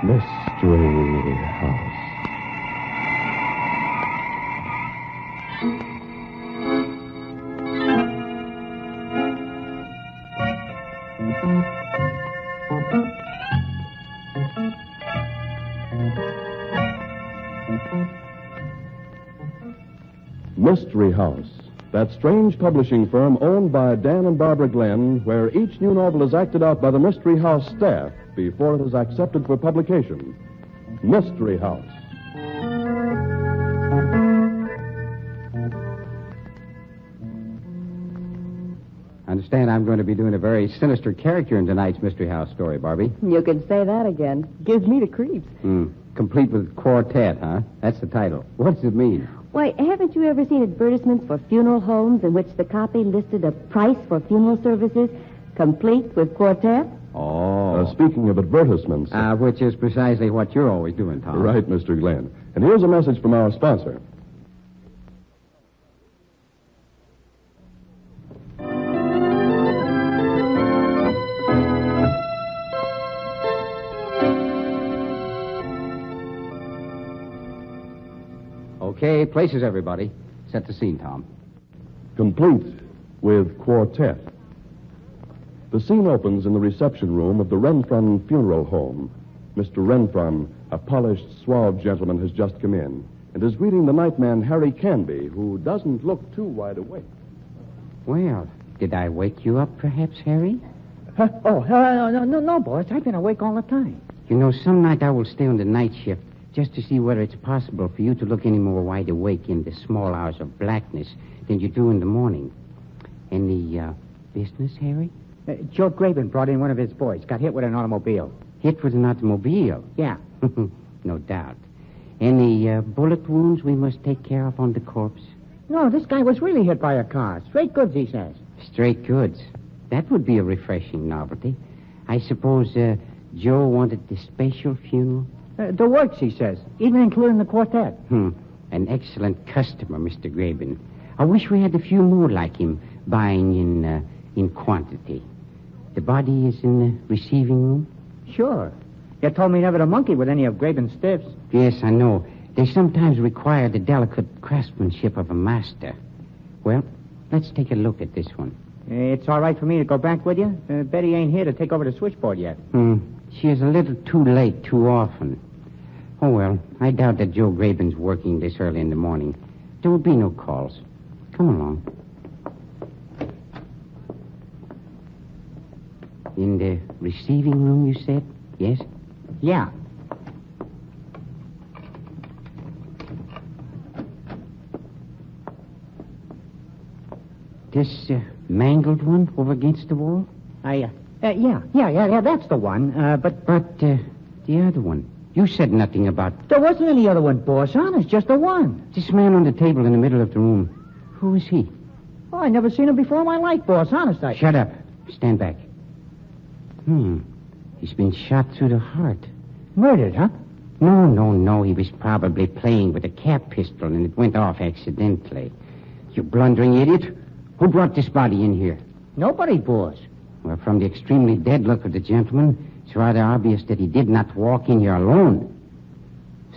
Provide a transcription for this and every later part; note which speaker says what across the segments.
Speaker 1: Mystery House. Mystery House, that strange publishing firm owned by Dan and Barbara Glenn, where each new novel is acted out by the Mystery House staff before it is accepted for publication. Mystery House.
Speaker 2: I understand I'm going to be doing a very sinister character in tonight's Mystery House story, Barbie.
Speaker 3: You can say that again. Gives me the creeps.
Speaker 2: Complete with Quartet, huh? That's the title. What does it mean?
Speaker 3: Why, haven't you ever seen advertisements for funeral homes in which the copy listed a price for funeral services complete with Quartet?
Speaker 2: Oh.
Speaker 1: Speaking of advertisements.
Speaker 2: Which is precisely what you're always doing, Tom.
Speaker 1: Right, Mr. Glenn. And here's a message from our sponsor.
Speaker 2: Okay, places, everybody. Set the scene, Tom.
Speaker 1: Complete with Quartet. The scene opens in the reception room of the Renfron Funeral Home. Mr. Renfron, a polished, suave gentleman, has just come in and is greeting the nightman, Harry Canby, who doesn't look too wide awake.
Speaker 2: Well, did I wake you up, perhaps, Harry?
Speaker 4: No, boss. I've been awake all the time.
Speaker 2: You know, some night I will stay on the night shift just to see whether it's possible for you to look any more wide awake in the small hours of blackness than you do in the morning. Any business, Harry?
Speaker 4: Joe Graben brought in one of his boys. Got hit with an automobile.
Speaker 2: Hit with an automobile?
Speaker 4: Yeah.
Speaker 2: No doubt. Any bullet wounds we must take care of on the corpse?
Speaker 4: No, this guy was really hit by a car. Straight goods, he says.
Speaker 2: Straight goods. That would be a refreshing novelty. I suppose Joe wanted the special funeral?
Speaker 4: The works, he says, even including the Quartet.
Speaker 2: An excellent customer, Mr. Graben. I wish we had a few more like him, buying in quantity. The body is in the receiving room?
Speaker 4: Sure. You told me never to monkey with any of Graben's stiffs.
Speaker 2: Yes, I know. They sometimes require the delicate craftsmanship of a master. Well, let's take a look at this one.
Speaker 4: It's all right for me to go back with you? Betty ain't here to take over the switchboard yet.
Speaker 2: She is a little too late too often. Oh, well, I doubt that Joe Graben's working this early in the morning. There will be no calls. Come along. In the receiving room, you said? Yes?
Speaker 4: Yeah.
Speaker 2: This mangled one over against the wall?
Speaker 4: Yeah, that's the one. But
Speaker 2: the other one. You said nothing about...
Speaker 4: There wasn't any other one, boss. Honest, just the one.
Speaker 2: This man on the table in the middle of the room. Who is he?
Speaker 4: Oh, I never seen him before in my life, boss. Honest,
Speaker 2: Shut up. Stand back. He's been shot through the heart.
Speaker 4: Murdered, huh?
Speaker 2: No. He was probably playing with a cap pistol and it went off accidentally. You blundering idiot. Who brought this body in here?
Speaker 4: Nobody, boss.
Speaker 2: Well, from the extremely dead look of the gentleman, it's rather obvious that he did not walk in here alone.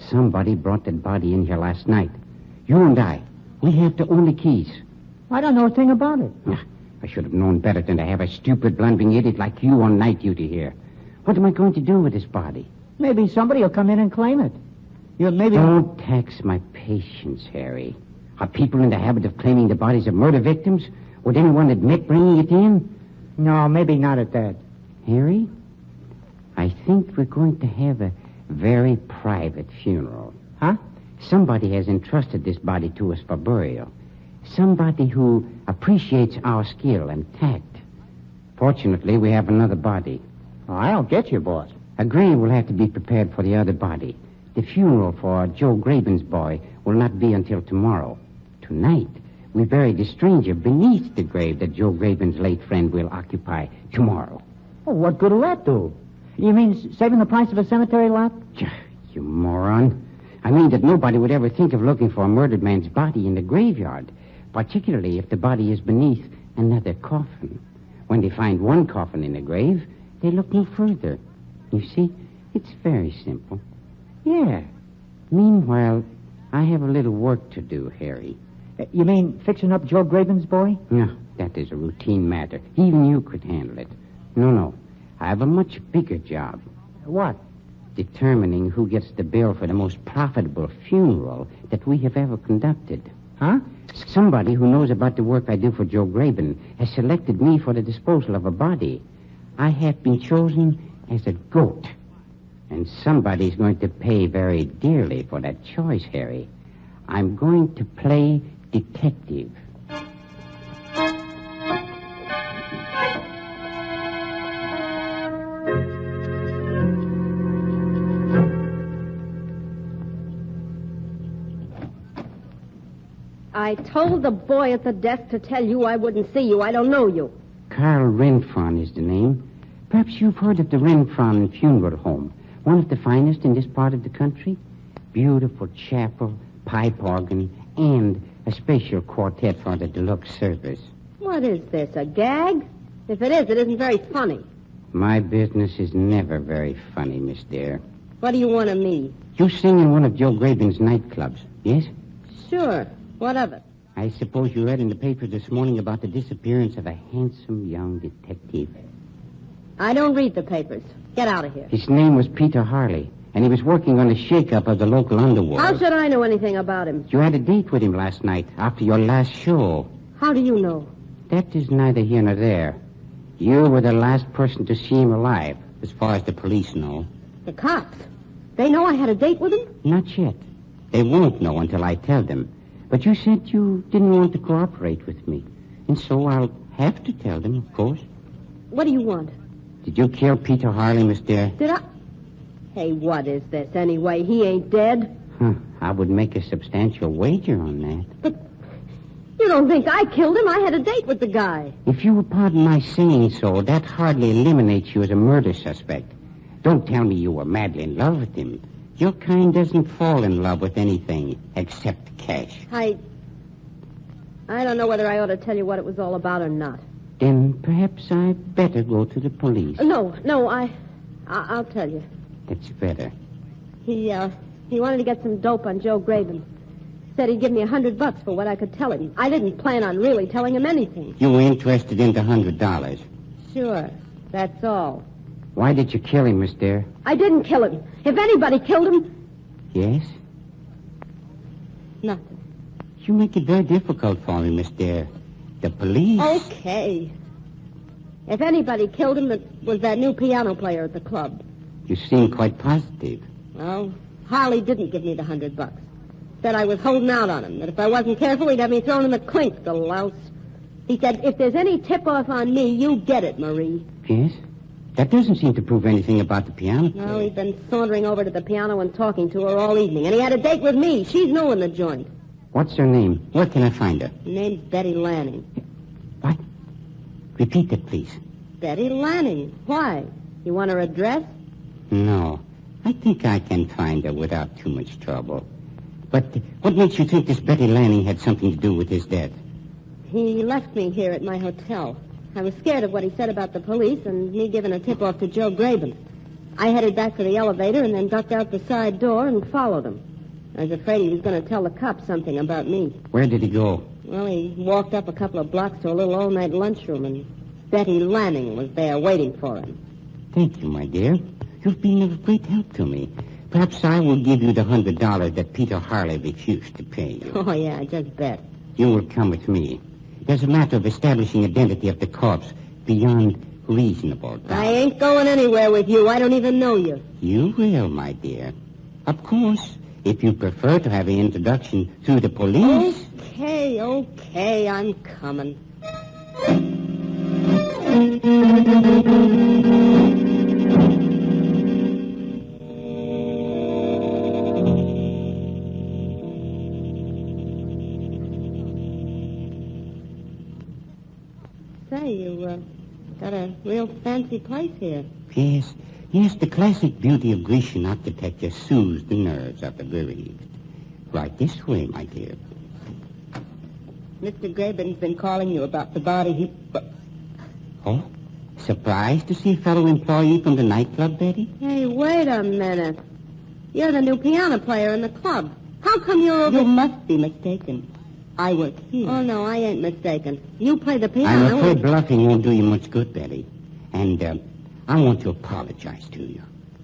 Speaker 2: Somebody brought that body in here last night. You and I. We have the only keys.
Speaker 4: I don't know a thing about it.
Speaker 2: I should have known better than to have a stupid, blundering idiot like you on night duty here. What am I going to do with this body?
Speaker 4: Maybe somebody will come in and claim it.
Speaker 2: Don't tax my patience, Harry. Are people in the habit of claiming the bodies of murder victims? Would anyone admit bringing it in?
Speaker 4: No, maybe not at that.
Speaker 2: Harry, I think we're going to have a very private funeral.
Speaker 4: Huh?
Speaker 2: Somebody has entrusted this body to us for burial. Somebody who appreciates our skill and tact. Fortunately, we have another body.
Speaker 4: Oh, I don't get you, boss.
Speaker 2: A grave will have to be prepared for the other body. The funeral for Joe Graben's boy will not be until tomorrow. Tonight, we bury the stranger beneath the grave that Joe Graben's late friend will occupy tomorrow.
Speaker 4: Oh, what good will that do? You mean saving the price of a cemetery lot?
Speaker 2: You moron. I mean that nobody would ever think of looking for a murdered man's body in the graveyard, particularly if the body is beneath another coffin. When they find one coffin in the grave, they look no further. You see, It's very simple. Yeah. Meanwhile, I have a little work to do, Harry.
Speaker 4: You mean fixing up Joe Graben's boy?
Speaker 2: No, that is a routine matter. Even you could handle it. No. I have a much bigger job.
Speaker 4: What?
Speaker 2: Determining who gets the bill for the most profitable funeral that we have ever conducted.
Speaker 4: Huh?
Speaker 2: Somebody who knows about the work I do for Joe Graben has selected me for the disposal of a body. I have been chosen as a goat. And somebody's going to pay very dearly for that choice, Harry. I'm going to play detective.
Speaker 5: I told the boy at the desk to tell you I wouldn't see you. I don't know you.
Speaker 2: Carl Renfron is the name. Perhaps you've heard of the Renfron Funeral Home, one of the finest in this part of the country. Beautiful chapel, pipe organ, and a special quartet for the deluxe service.
Speaker 5: What is this, a gag? If it is, it isn't very funny.
Speaker 2: My business is never very funny, Miss Dare.
Speaker 5: What do you want of me?
Speaker 2: You sing in one of Joe Graben's nightclubs, yes?
Speaker 5: Sure. What of it?
Speaker 2: I suppose you read in the paper this morning about the disappearance of a handsome young detective.
Speaker 5: I don't read the papers. Get out of here.
Speaker 2: His name was Peter Harley, and he was working on a shake-up of the local underworld.
Speaker 5: How should I know anything about him?
Speaker 2: You had a date with him last night after your last show.
Speaker 5: How do you know?
Speaker 2: That is neither here nor there. You were the last person to see him alive, as far as the police know.
Speaker 5: The cops? They know I had a date with him?
Speaker 2: Not yet. They won't know until I tell them. But you said you didn't want to cooperate with me. And so I'll have to tell them, of course.
Speaker 5: What do you want?
Speaker 2: Did you kill Peter Harley, Miss Dare?
Speaker 5: Did I? Hey, what is this anyway? He ain't dead.
Speaker 2: I would make a substantial wager on that.
Speaker 5: But you don't think I killed him? I had a date with the guy.
Speaker 2: If you will pardon my saying so, that hardly eliminates you as a murder suspect. Don't tell me you were madly in love with him. Your kind doesn't fall in love with anything except cash.
Speaker 5: I don't know whether I ought to tell you what it was all about or not.
Speaker 2: Then perhaps I'd better go to the police.
Speaker 5: No, I'll tell you.
Speaker 2: That's better.
Speaker 5: He wanted to get some dope on Joe Graben. Said he'd give me $100 for what I could tell him. I didn't plan on really telling him anything.
Speaker 2: You were interested in the $100?
Speaker 5: Sure, that's all.
Speaker 2: Why did you kill him, Miss Dare?
Speaker 5: I didn't kill him. If anybody killed him...
Speaker 2: Yes?
Speaker 5: Nothing.
Speaker 2: You make it very difficult for me, Miss Dare. The police...
Speaker 5: Okay. If anybody killed him, it was that new piano player at the club.
Speaker 2: You seem quite positive.
Speaker 5: Well, Harley didn't give me the $100. Said I was holding out on him, that if I wasn't careful, he'd have me thrown in the clink, the louse. He said, if there's any tip-off on me, you get it, Marie.
Speaker 2: Yes? That doesn't seem to prove anything about the piano player.
Speaker 5: No, he'd been sauntering over to the piano and talking to her all evening. And he had a date with me. She's new in the joint.
Speaker 2: What's her name? Where can I find her?
Speaker 5: Her name's Betty Lanning.
Speaker 2: What? Repeat that, please.
Speaker 5: Betty Lanning. Why? You want her address?
Speaker 2: No. I think I can find her without too much trouble. But what makes you think this Betty Lanning had something to do with his death?
Speaker 5: He left me here at my hotel. I was scared of what he said about the police and me giving a tip-off to Joe Graben. I headed back for the elevator and then ducked out the side door and followed him. I was afraid he was going to tell the cops something about me.
Speaker 2: Where did he go?
Speaker 5: Well, he walked up a couple of blocks to a little all-night lunchroom, and Betty Lanning was there waiting for him.
Speaker 2: Thank you, my dear. You've been of great help to me. Perhaps I will give you the $100 that Peter Harley refused to pay you.
Speaker 5: Oh, yeah, I just bet.
Speaker 2: You will come with me. There's a matter of establishing identity of the corpse beyond reasonable doubt.
Speaker 5: I ain't going anywhere with you. I don't even know you.
Speaker 2: You will, my dear. Of course, if you prefer to have an introduction through the police.
Speaker 5: Okay, I'm coming. Say, you got a real fancy place here.
Speaker 2: Yes, the classic beauty of Grecian architecture soothes the nerves of the bereaved. Right this way, my dear.
Speaker 5: Mr. Graben's been calling you about the body he...
Speaker 2: Oh? Surprised to see a fellow employee from the nightclub, Betty?
Speaker 5: Hey, wait a minute. You're the new piano player in the club. How come you're over...
Speaker 6: You must be mistaken. I work here.
Speaker 5: Oh, no, I ain't mistaken. You play the piano.
Speaker 2: I'm afraid bluffing won't do you much good, Betty. And I want to apologize to you.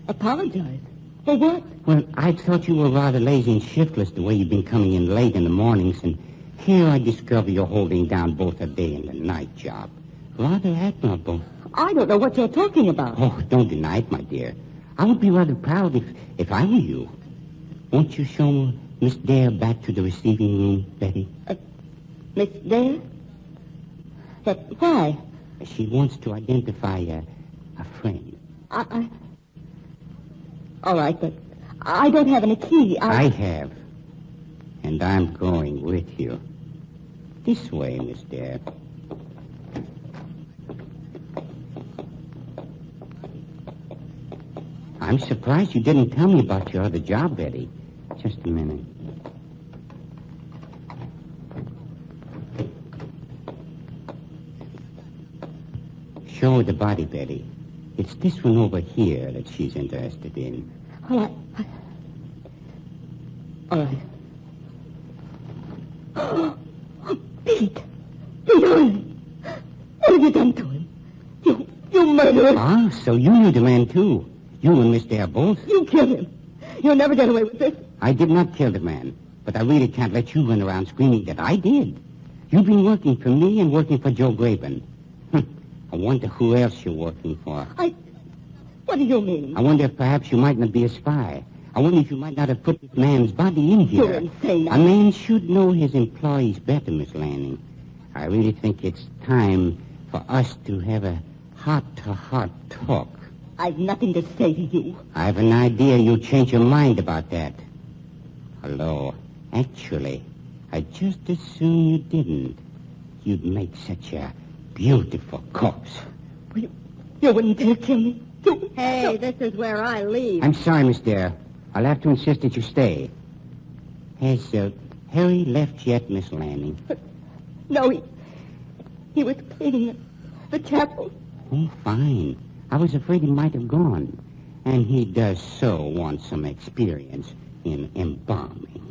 Speaker 6: Apologize? For what?
Speaker 2: Well, I thought you were rather lazy and shiftless the way you've been coming in late in the mornings, and here I discover you're holding down both a day and a night job. Rather admirable.
Speaker 6: I don't know what you're talking about.
Speaker 2: Oh, don't deny it, my dear. I would be rather proud if I were you. Won't you show Miss Dare back to the receiving room, Betty?
Speaker 6: Miss Dare? But why?
Speaker 2: She wants to identify a friend.
Speaker 6: All right, but I don't have any key.
Speaker 2: I have. And I'm going with you. This way, Miss Dare. I'm surprised you didn't tell me about your other job, Betty. Just a minute. Show her the body, Betty. It's this one over here that she's interested in.
Speaker 6: All right. All right. Pete! Pete Harley! What have you done to him? You murderer!
Speaker 2: Ah, so you knew the man, too. You and Miss Dare both.
Speaker 6: You killed him. You'll never get away with this.
Speaker 2: I did not kill the man, but I really can't let you run around screaming that I did. You've been working for me and working for Joe Graben. I wonder who else you're working for.
Speaker 6: What do you mean?
Speaker 2: I wonder if perhaps you might not be a spy. I wonder if you might not have put this man's body in here.
Speaker 6: You're insane.
Speaker 2: A man should know his employees better, Miss Lanning. I really think it's time for us to have a heart-to-heart talk.
Speaker 6: I've nothing to say to you.
Speaker 2: I have an idea you'll change your mind about that. Hello. Actually, I'd just as soon you didn't. You'd make such a beautiful corpse.
Speaker 6: You wouldn't dare kill me.
Speaker 5: Hey, this is where I leave.
Speaker 2: I'm sorry, Miss Dare. I'll have to insist that you stay. Has Harry left yet, Miss Lanning?
Speaker 6: No, he was cleaning the chapel.
Speaker 2: Oh, fine. I was afraid he might have gone. And he does so want some experience in embalming.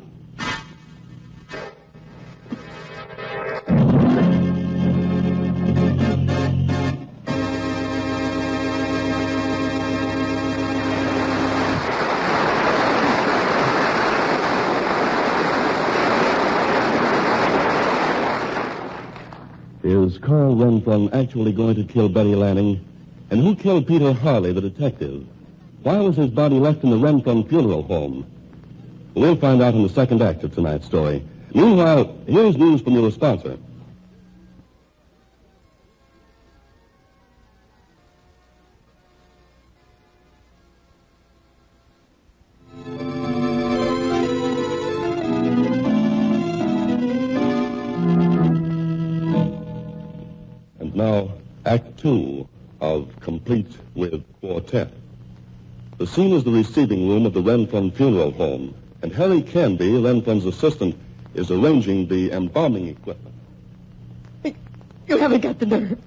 Speaker 1: Is Carl Renfron actually going to kill Betty Lanning? And who killed Peter Harley, the detective? Why was his body left in the Renfron funeral home? We'll find out in the second act of tonight's story. Meanwhile, here's news from your sponsor. And now, Act 2 of Complete with Quartet. The scene is the receiving room of the Renfron funeral home, and Harry Canby, Renfron's assistant, is arranging the embalming equipment.
Speaker 6: You haven't got the nerve.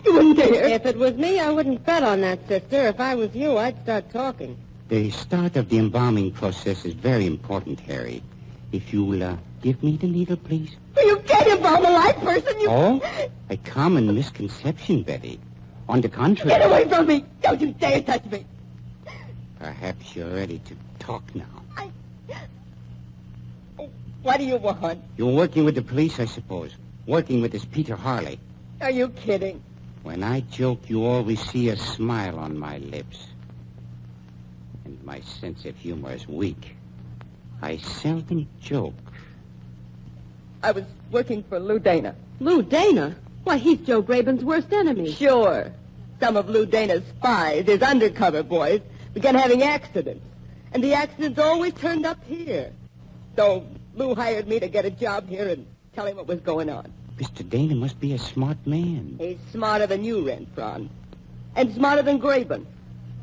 Speaker 6: You wouldn't dare.
Speaker 5: If it was me, I wouldn't bet on that, sister. If I was you, I'd start talking.
Speaker 2: The start of the embalming process is very important, Harry. If you will give me the needle, please.
Speaker 6: You can't embalm a live person.
Speaker 2: Oh? A common misconception, Betty. On the contrary...
Speaker 6: Get away from me. Don't you dare touch me.
Speaker 2: Perhaps you're ready to talk now.
Speaker 6: What do you want?
Speaker 2: You're working with the police, I suppose. Working with this Peter Harley.
Speaker 6: Are you kidding?
Speaker 2: When I joke, you always see a smile on my lips. And my sense of humor is weak. I seldom joke.
Speaker 6: I was working for Lou Dana.
Speaker 5: Lou Dana? Why, he's Joe Graben's worst enemy.
Speaker 6: Sure. Some of Lou Dana's spies, his undercover boys, began having accidents. And the accidents always turned up here. So Lou hired me to get a job here and tell him what was going on.
Speaker 2: Mr. Dana must be a smart man.
Speaker 6: He's smarter than you, Renfron. And smarter than Graben.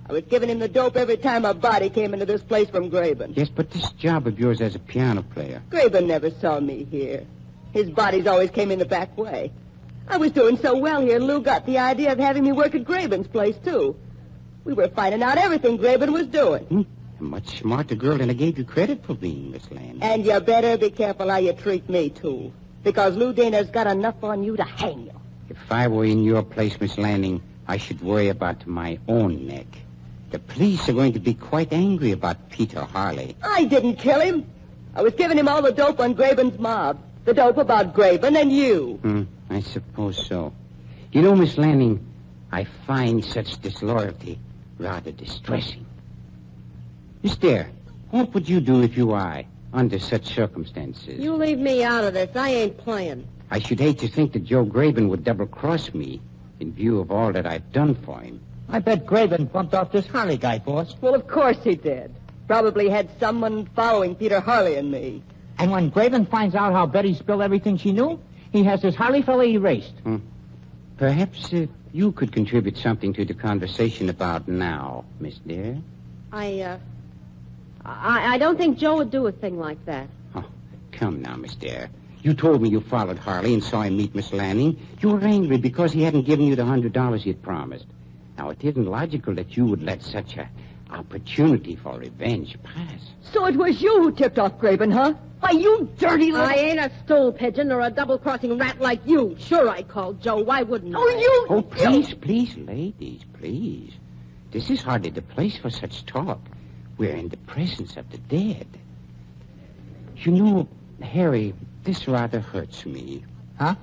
Speaker 6: I was giving him the dope every time a body came into this place from Graben.
Speaker 2: Yes, but this job of yours as a piano player...
Speaker 6: Graben never saw me here. His bodies always came in the back way. I was doing so well here, Lou got the idea of having me work at Graben's place, too. We were finding out everything Graben was doing.
Speaker 2: A much smarter girl than I gave you credit for being, Miss Landing.
Speaker 6: And you better be careful how you treat me, too. Because Lou Dana's got enough on you to hang you.
Speaker 2: If I were in your place, Miss Landing, I should worry about my own neck. The police are going to be quite angry about Peter Harley.
Speaker 6: I didn't kill him. I was giving him all the dope on Graben's mob. The dope about Graben and you.
Speaker 2: I suppose so. You know, Miss Landing, I find such disloyalty rather distressing. Miss Dare, what would you do if you were I, under such circumstances?
Speaker 5: You leave me out of this. I ain't playing.
Speaker 2: I should hate to think that Joe Graben would double-cross me in view of all that I've done for him.
Speaker 4: I bet Graben bumped off this Harley guy, boss.
Speaker 6: Well, of course he did. Probably had someone following Peter Harley and me.
Speaker 4: And when Graben finds out how Betty spilled everything she knew, he has this Harley fella erased.
Speaker 2: Perhaps you could contribute something to the conversation about now, Miss Dare.
Speaker 5: I don't think Joe would do a thing like that.
Speaker 2: Oh, come now, Miss Dare. You told me you followed Harley and saw him meet Miss Lanning. You were angry because he hadn't given you the $100 he had promised. Now, it isn't logical that you would let such an opportunity for revenge pass.
Speaker 6: So it was you who tipped off Graben, huh? Why, you dirty little...
Speaker 5: I ain't a stool pigeon or a double-crossing rat like you. Sure, I called Joe. Why wouldn't I?
Speaker 2: Oh, please, ladies, please. This is hardly the place for such talk. We're in the presence of the dead. You know, Harry, this rather hurts me.
Speaker 4: Huh?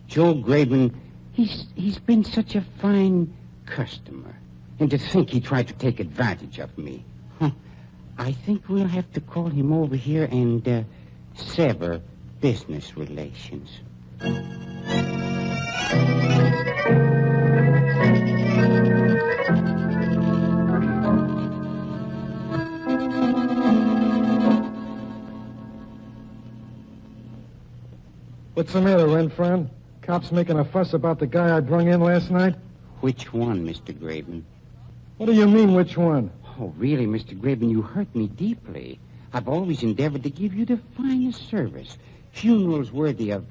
Speaker 2: Joe Graben, he's been such a fine customer. And to think he tried to take advantage of me. I think we'll have to call him over here and sever business relations.
Speaker 7: What's the matter, Renfron? Cops making a fuss about the guy I brung in last night?
Speaker 2: Which one, Mr. Graben?
Speaker 7: What do you mean, which one?
Speaker 2: Oh, really, Mr. Graben, you hurt me deeply. I've always endeavored to give you the finest service. Funerals worthy of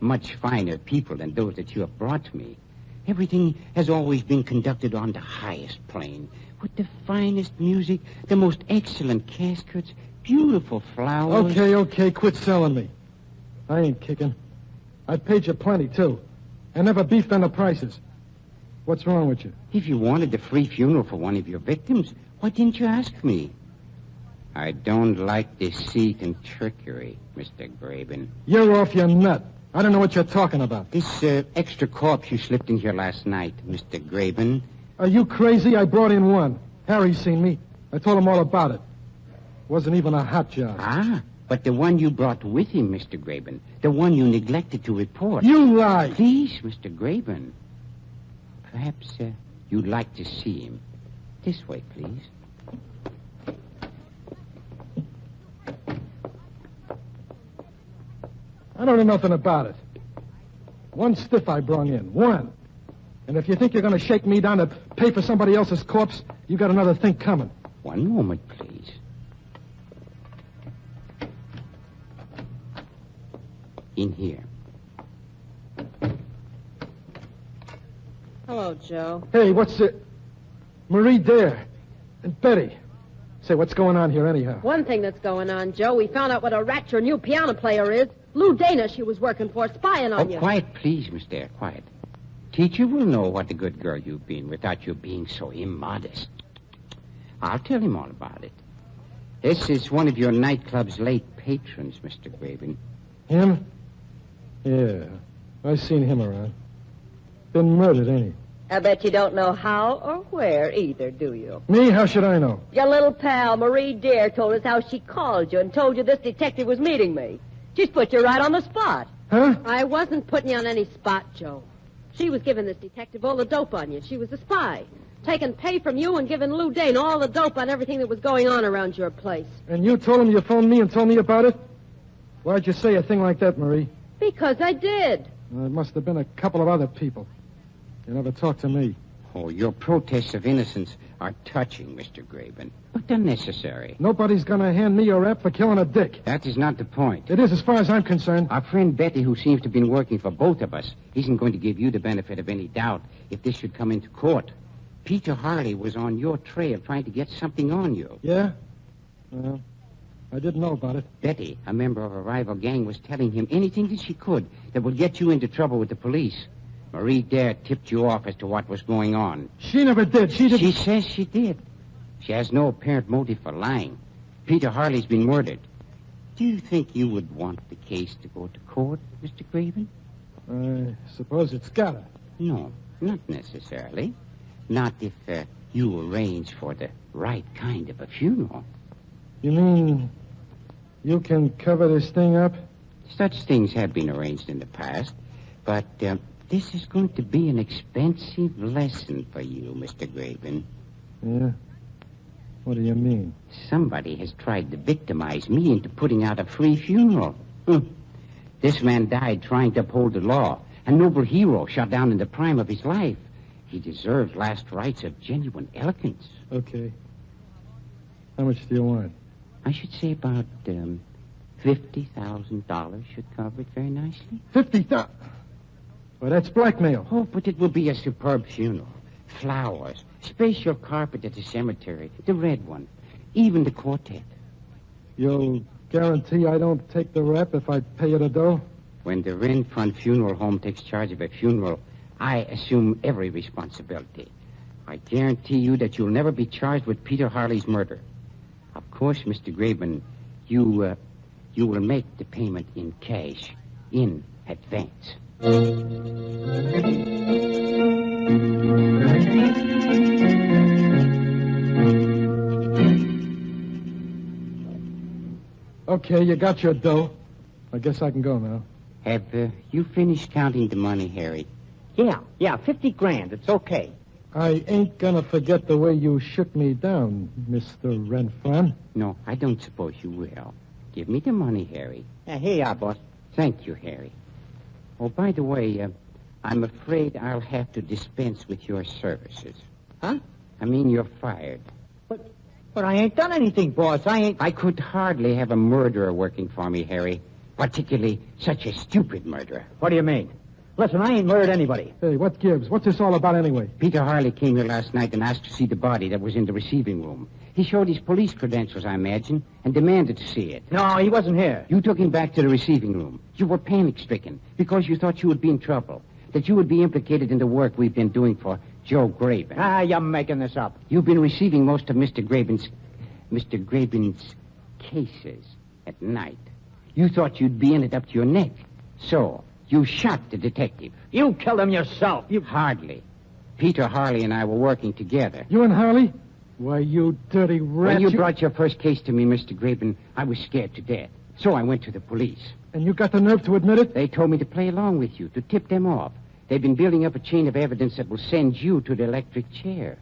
Speaker 2: much finer people than those that you have brought me. Everything has always been conducted on the highest plane, with the finest music, the most excellent caskets, beautiful flowers.
Speaker 7: Okay, quit selling me. I ain't kicking. I paid you plenty, too. I never beefed on the prices. What's wrong with you?
Speaker 2: If you wanted a free funeral for one of your victims, why didn't you ask me? I don't like deceit and trickery, Mr. Graben.
Speaker 7: You're off your nut. I don't know what you're talking about.
Speaker 2: This extra corpse you slipped in here last night, Mr. Graben.
Speaker 7: Are you crazy? I brought in one. Harry's seen me. I told him all about it. Wasn't even a hot job.
Speaker 2: Ah, but the one you brought with him, Mr. Graben. The one you neglected to report.
Speaker 7: You lie.
Speaker 2: Please, Mr. Graben. Perhaps you'd like to see him. This way, please.
Speaker 7: I don't know nothing about it. One stiff I brung in. One. And if you think you're going to shake me down to pay for somebody else's corpse, you got another thing coming.
Speaker 2: One moment, please. In here.
Speaker 5: Hello, Joe.
Speaker 7: Hey, what's it? Marie Dare and Betty. Say, what's going on here anyhow?
Speaker 5: One thing that's going on, Joe, we found out what a rat your new piano player is. Lou Dana she was working for, spying on you.
Speaker 2: Quiet, please, Miss Dare, quiet. Teacher will know what a good girl you've been without you being so immodest. I'll tell him all about it. This is one of your nightclub's late patrons, Mr. Graben.
Speaker 7: Him? Yeah, I've seen him around. Been murdered, ain't he?
Speaker 6: I bet you don't know how or where either, do you?
Speaker 7: Me? How should I know?
Speaker 6: Your little pal, Marie Dare, told us how she called you and told you this detective was meeting me. She's put you right on the spot.
Speaker 7: Huh?
Speaker 5: I wasn't putting you on any spot, Joe. She was giving this detective all the dope on you. She was a spy. Taking pay from you and giving Lou Dane all the dope on everything that was going on around your place.
Speaker 7: And you told him you phoned me and told me about it? Why'd you say a thing like that, Marie?
Speaker 5: Because I did.
Speaker 7: Well, it must have been a couple of other people. You never talked to me.
Speaker 2: Oh, your protests of innocence are touching, Mr. Graben. But unnecessary.
Speaker 7: Nobody's going to hand me a rap for killing a dick.
Speaker 2: That is not the point.
Speaker 7: It is as far as I'm concerned.
Speaker 2: Our friend Betty, who seems to have been working for both of us, isn't going to give you the benefit of any doubt if this should come into court. Peter Harley was on your trail trying to get something on you.
Speaker 7: Yeah? Well, I didn't know about it.
Speaker 2: Betty, a member of a rival gang, was telling him anything that she could that would get you into trouble with the police. Marie Dare tipped you off as to what was going on.
Speaker 7: She never did.
Speaker 2: She says she did. She has no apparent motive for lying. Peter Harley's been murdered. Do you think you would want the case to go to court, Mr. Graven?
Speaker 7: I suppose it's gotta.
Speaker 2: No, not necessarily. Not if you arrange for the right kind of a funeral.
Speaker 7: You mean you can cover this thing up?
Speaker 2: Such things have been arranged in the past, but this is going to be an expensive lesson for you, Mr. Graven.
Speaker 7: Yeah? What do you mean?
Speaker 2: Somebody has tried to victimize me into putting out a free funeral. This man died trying to uphold the law. A noble hero shot down in the prime of his life. He deserves last rites of genuine elegance.
Speaker 7: Okay. How much do you want?
Speaker 2: I should say about $50,000 should cover it very nicely.
Speaker 7: $50,000? Well, that's blackmail.
Speaker 2: Oh, but it will be a superb funeral. Flowers, special carpet at the cemetery, the red one, even the quartet.
Speaker 7: You'll guarantee I don't take the rap if I pay you the dough?
Speaker 2: When the Renfront Funeral Home takes charge of a funeral, I assume every responsibility. I guarantee you that you'll never be charged with Peter Harley's murder. Of course, Mr. Graben, you will make the payment in cash, in advance.
Speaker 7: Okay, you got your dough. I guess I can go now.
Speaker 2: Have you finished counting the money, Harry?
Speaker 4: Yeah, 50 grand. It's okay.
Speaker 7: I ain't gonna forget the way you shook me down, Mr. Renfron.
Speaker 2: No, I don't suppose you will. Give me the money, Harry.
Speaker 4: Here you are, boss.
Speaker 2: Thank you, Harry. Oh, by the way, I'm afraid I'll have to dispense with your services.
Speaker 4: Huh?
Speaker 2: I mean, you're fired.
Speaker 4: But I ain't done anything, boss.
Speaker 2: I could hardly have a murderer working for me, Harry. Particularly such a stupid murderer.
Speaker 4: What do you mean? Listen, I ain't murdered anybody.
Speaker 7: Hey, what gives? What's this all about anyway?
Speaker 2: Peter Harley came here last night and asked to see the body that was in the receiving room. He showed his police credentials, I imagine, and demanded to see it.
Speaker 4: No, he wasn't here.
Speaker 2: You took him back to the receiving room. You were panic-stricken because you thought you would be in trouble, that you would be implicated in the work we've been doing for Joe Graben.
Speaker 4: You're making this up.
Speaker 2: You've been receiving most of Mr. Graben's cases at night. You thought you'd be in it up to your neck. So, you shot the detective.
Speaker 4: You killed him yourself.
Speaker 2: Hardly. Peter Harley and I were working together.
Speaker 7: You and Harley? Why, you dirty rat.
Speaker 2: When you brought your first case to me, Mr. Graben, I was scared to death. So I went to the police.
Speaker 7: And you got the nerve to admit it?
Speaker 2: They told me to play along with you, to tip them off. They've been building up a chain of evidence that will send you to the electric chair.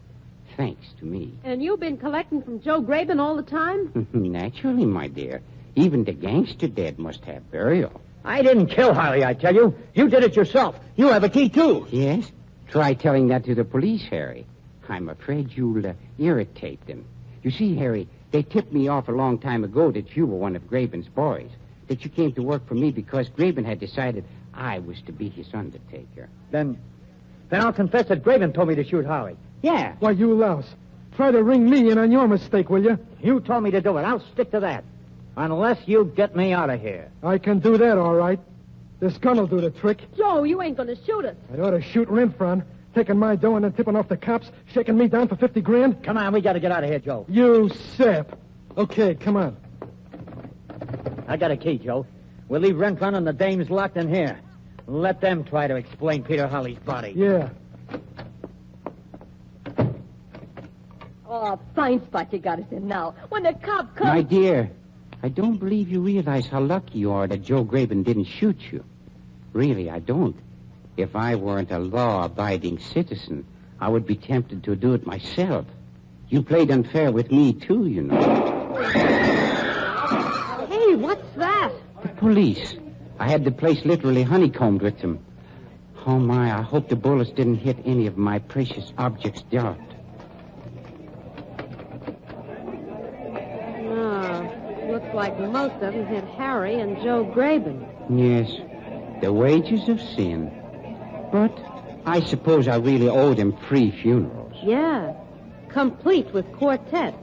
Speaker 2: Thanks to me.
Speaker 3: And you've been collecting from Joe Graben all the time?
Speaker 2: Naturally, my dear. Even the gangster dead must have burial.
Speaker 4: I didn't kill Harley, I tell you. You did it yourself. You have a key, too.
Speaker 2: Yes? Try telling that to the police, Harry. I'm afraid you'll irritate them. You see, Harry, they tipped me off a long time ago that you were one of Graben's boys. That you came to work for me because Graben had decided I was to be his undertaker.
Speaker 4: Then I'll confess that Graben told me to shoot Harley. Yeah.
Speaker 7: Why, you louse. Try to ring me in on your mistake, will you?
Speaker 4: You told me to do it. I'll stick to that. Unless you get me out of here.
Speaker 7: I can do that, all right. This gun'll do the trick.
Speaker 3: Joe, you ain't going to shoot us.
Speaker 7: I ought to shoot Renfron, taking my dough and then tipping off the cops, shaking me down for 50 grand.
Speaker 4: Come on, we got to get out of here, Joe.
Speaker 7: You sap. Okay, come on.
Speaker 4: I got a key, Joe. We'll leave Renfron and the dames locked in here. Let them try to explain Peter Harley's body.
Speaker 7: Yeah.
Speaker 3: Oh, fine spot you got us in now. When the cop comes...
Speaker 2: My dear, I don't believe you realize how lucky you are that Joe Graben didn't shoot you. Really, I don't. If I weren't a law-abiding citizen, I would be tempted to do it myself. You played unfair with me, too, you know.
Speaker 3: Hey, what's that?
Speaker 2: The police. I had the place literally honeycombed with them. Oh, my, I hope the bullets didn't hit any of my precious objects dealt.
Speaker 5: looks like most of them hit Harry and Joe Graben.
Speaker 2: Yes, the wages of sin. But I suppose I really owe them 3 funerals.
Speaker 5: Yeah, complete with Quartet.